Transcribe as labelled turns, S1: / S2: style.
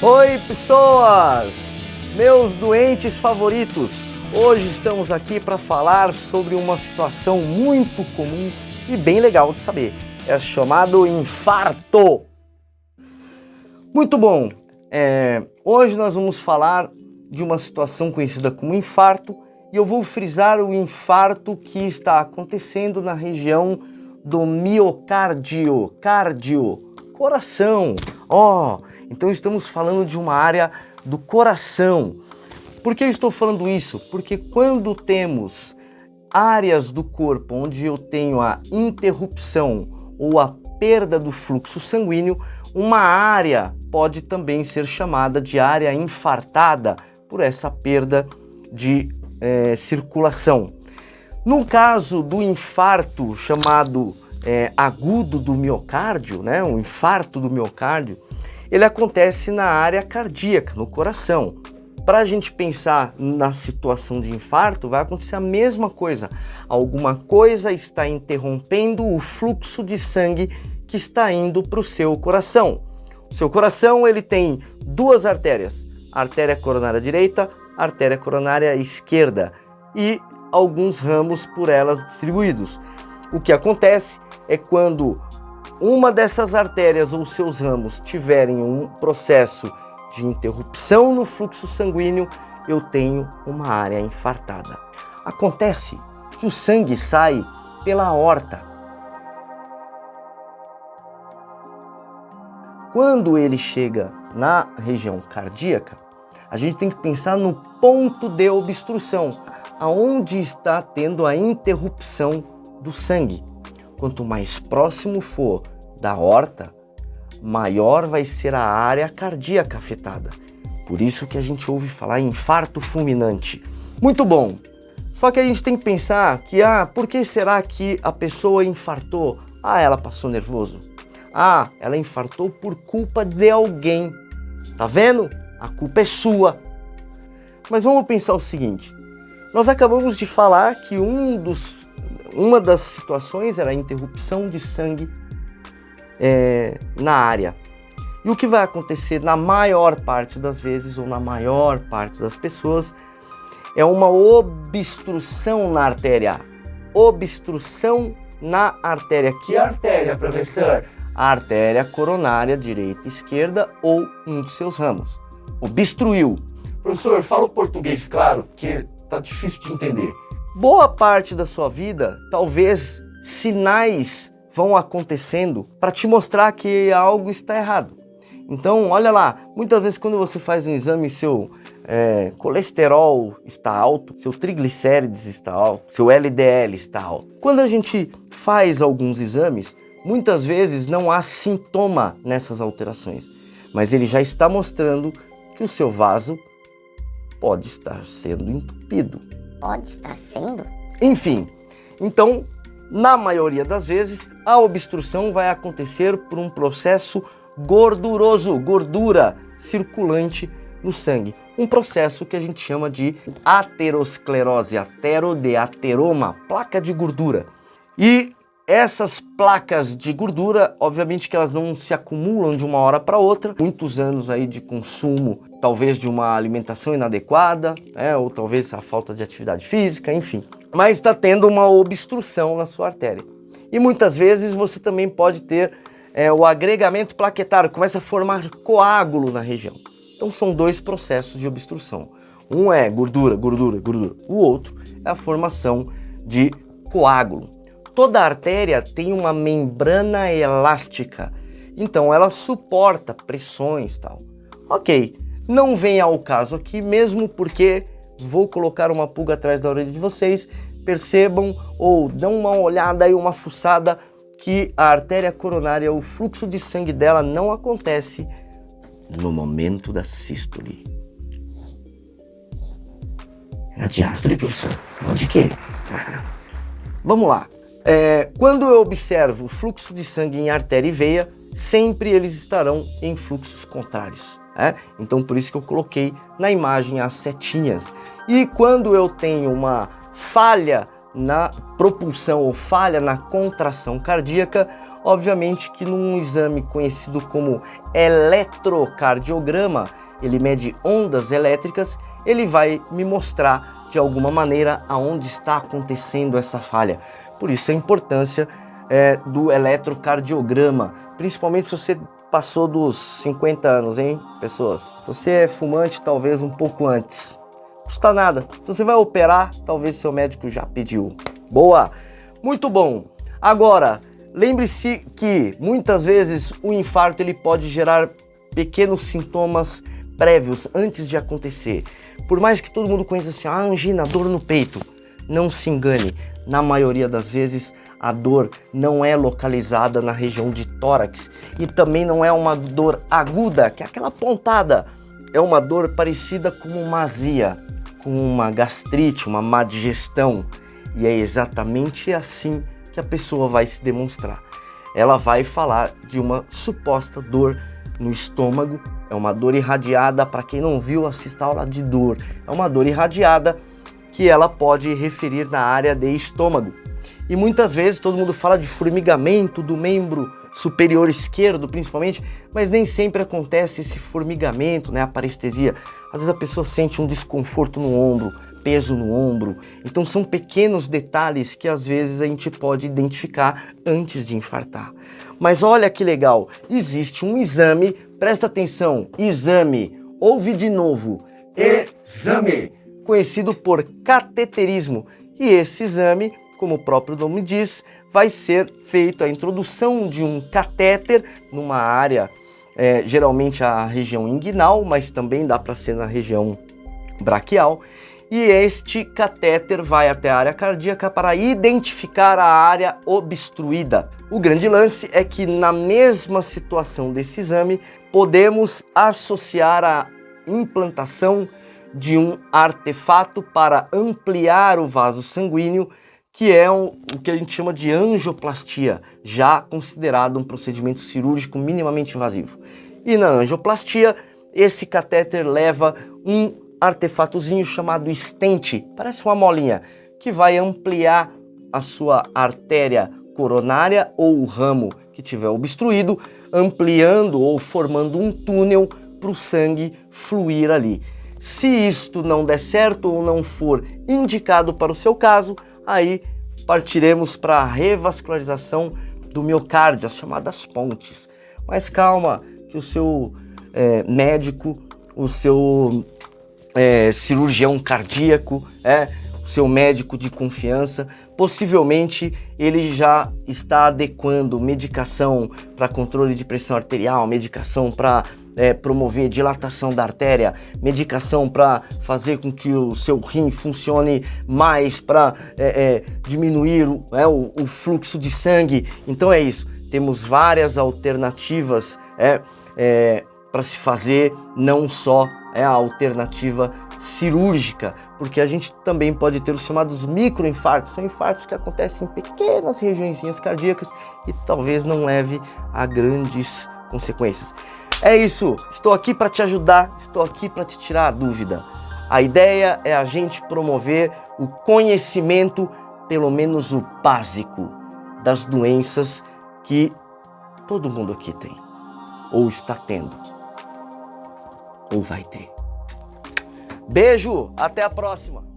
S1: Oi, pessoas! Meus doentes favoritos! Hoje estamos aqui para falar sobre uma situação muito comum e bem legal de saber. É chamado infarto. Muito bom! Hoje nós vamos falar de uma situação conhecida como infarto e eu vou frisar o infarto que está acontecendo na região do miocárdio, coração. Então estamos falando de uma área do coração. Por que eu estou falando isso? Porque quando temos áreas do corpo onde eu tenho a interrupção ou a perda do fluxo sanguíneo, uma área pode também ser chamada de área infartada por essa perda de circulação. No caso do infarto chamado agudo do miocárdio, né, um infarto do miocárdio, ele acontece na área cardíaca, no coração. Para a gente pensar na situação de infarto, vai acontecer a mesma coisa. Alguma coisa está interrompendo o fluxo de sangue que está indo para o seu coração. O seu coração ele tem duas artérias, a artéria coronária direita, a artéria coronária esquerda e alguns ramos por elas distribuídos. O que acontece é quando uma dessas artérias ou seus ramos tiverem um processo de interrupção no fluxo sanguíneo, eu tenho uma área infartada. Acontece que o sangue sai pela aorta. Quando ele chega na região cardíaca, a gente tem que pensar no ponto de obstrução, aonde está tendo a interrupção do sangue. Quanto mais próximo for da aorta, maior vai ser a área cardíaca afetada. Por isso que a gente ouve falar em infarto fulminante. Muito bom! Só que a gente tem que pensar que, por que será que a pessoa infartou? Ela passou nervoso. Ela infartou por culpa de alguém. Tá vendo? A culpa é sua. Mas vamos pensar o seguinte. Nós acabamos de falar que uma das situações era a interrupção de sangue na área. E o que vai acontecer na maior parte das vezes, ou na maior parte das pessoas, é uma obstrução na artéria. Obstrução na artéria. Que artéria, professor? A artéria coronária direita e esquerda ou um dos seus ramos. Obstruiu. Professor, fala o português claro, que tá difícil de entender. Boa parte da sua vida, talvez sinais vão acontecendo para te mostrar que algo está errado. Então, olha lá, muitas vezes quando você faz um exame, seu colesterol está alto, seu triglicérides está alto, seu LDL está alto. Quando a gente faz alguns exames, muitas vezes não há sintoma nessas alterações, mas ele já está mostrando que o seu vaso pode estar sendo entupido.
S2: Pode estar sendo?
S1: Enfim, então, na maioria das vezes, a obstrução vai acontecer por um processo gorduroso, gordura circulante no sangue. Um processo que a gente chama de aterosclerose, atero de ateroma, placa de gordura. E essas placas de gordura, obviamente que elas não se acumulam de uma hora para outra. Muitos anos aí de consumo, talvez de uma alimentação inadequada, ou talvez a falta de atividade física, enfim. Mas está tendo uma obstrução na sua artéria. E muitas vezes você também pode ter o agregamento plaquetário, começa a formar coágulo na região. Então são dois processos de obstrução. Um é gordura. O outro é a formação de coágulo. Toda artéria tem uma membrana elástica, então ela suporta pressões e tal. Ok, não vem ao caso aqui, mesmo porque vou colocar uma pulga atrás da orelha de vocês, percebam ou dão uma olhada e uma fuçada que a artéria coronária, o fluxo de sangue dela não acontece no momento da sístole.
S2: Na diástole, professor? Onde que?
S1: Vamos lá. Quando eu observo o fluxo de sangue em artéria e veia, sempre eles estarão em fluxos contrários. Então por isso que eu coloquei na imagem as setinhas. E quando eu tenho uma falha na propulsão ou falha na contração cardíaca, obviamente que num exame conhecido como eletrocardiograma, ele mede ondas elétricas, ele vai me mostrar de alguma maneira aonde está acontecendo essa falha. Por isso a importância do eletrocardiograma, principalmente se você passou dos 50 anos, hein, pessoas? Se você é fumante, talvez um pouco antes. Não custa nada. Se você vai operar, talvez seu médico já pediu. Boa! Muito bom! Agora, lembre-se que muitas vezes o infarto ele pode gerar pequenos sintomas prévios antes de acontecer. Por mais que todo mundo conheça assim, angina, dor no peito, não se engane. Na maioria das vezes, a dor não é localizada na região de tórax e também não é uma dor aguda, que é aquela pontada. É uma dor parecida com uma azia, com uma gastrite, uma má digestão. E é exatamente assim que a pessoa vai se demonstrar. Ela vai falar de uma suposta dor no estômago. É uma dor irradiada, para quem não viu, assista a aula de dor. É uma dor irradiada que ela pode referir na área de estômago. E muitas vezes todo mundo fala de formigamento do membro superior esquerdo, principalmente, mas nem sempre acontece esse formigamento, né, a parestesia. Às vezes a pessoa sente um desconforto no ombro, peso no ombro. Então são pequenos detalhes que às vezes a gente pode identificar antes de infartar. Mas olha que legal, existe um exame, presta atenção, exame, ouve de novo, exame, conhecido por cateterismo. E esse exame, como o próprio nome diz, vai ser feito a introdução de um catéter numa área, geralmente a região inguinal, mas também dá para ser na região braquial. E este catéter vai até a área cardíaca para identificar a área obstruída. O grande lance é que na mesma situação desse exame, podemos associar a implantação de um artefato para ampliar o vaso sanguíneo, que é o que a gente chama de angioplastia, já considerado um procedimento cirúrgico minimamente invasivo. E na angioplastia, esse catéter leva um artefatozinho chamado stent, parece uma molinha, que vai ampliar a sua artéria coronária ou o ramo que tiver obstruído, ampliando ou formando um túnel para o sangue fluir ali. Se isto não der certo ou não for indicado para o seu caso, aí partiremos para a revascularização do miocárdio, as chamadas pontes. Mas calma, que o seu médico, o seu cirurgião cardíaco, o seu médico de confiança, possivelmente ele já está adequando medicação para controle de pressão arterial, medicação para promover dilatação da artéria, medicação para fazer com que o seu rim funcione mais, para diminuir o fluxo de sangue. Então é isso, temos várias alternativas para se fazer, não só a alternativa cirúrgica, porque a gente também pode ter os chamados microinfartos, são infartos que acontecem em pequenas regiõezinhas cardíacas e talvez não leve a grandes consequências. É isso, estou aqui para te ajudar, estou aqui para te tirar a dúvida. A ideia é a gente promover o conhecimento, pelo menos o básico, das doenças que todo mundo aqui tem, ou está tendo, ou vai ter. Beijo, até a próxima!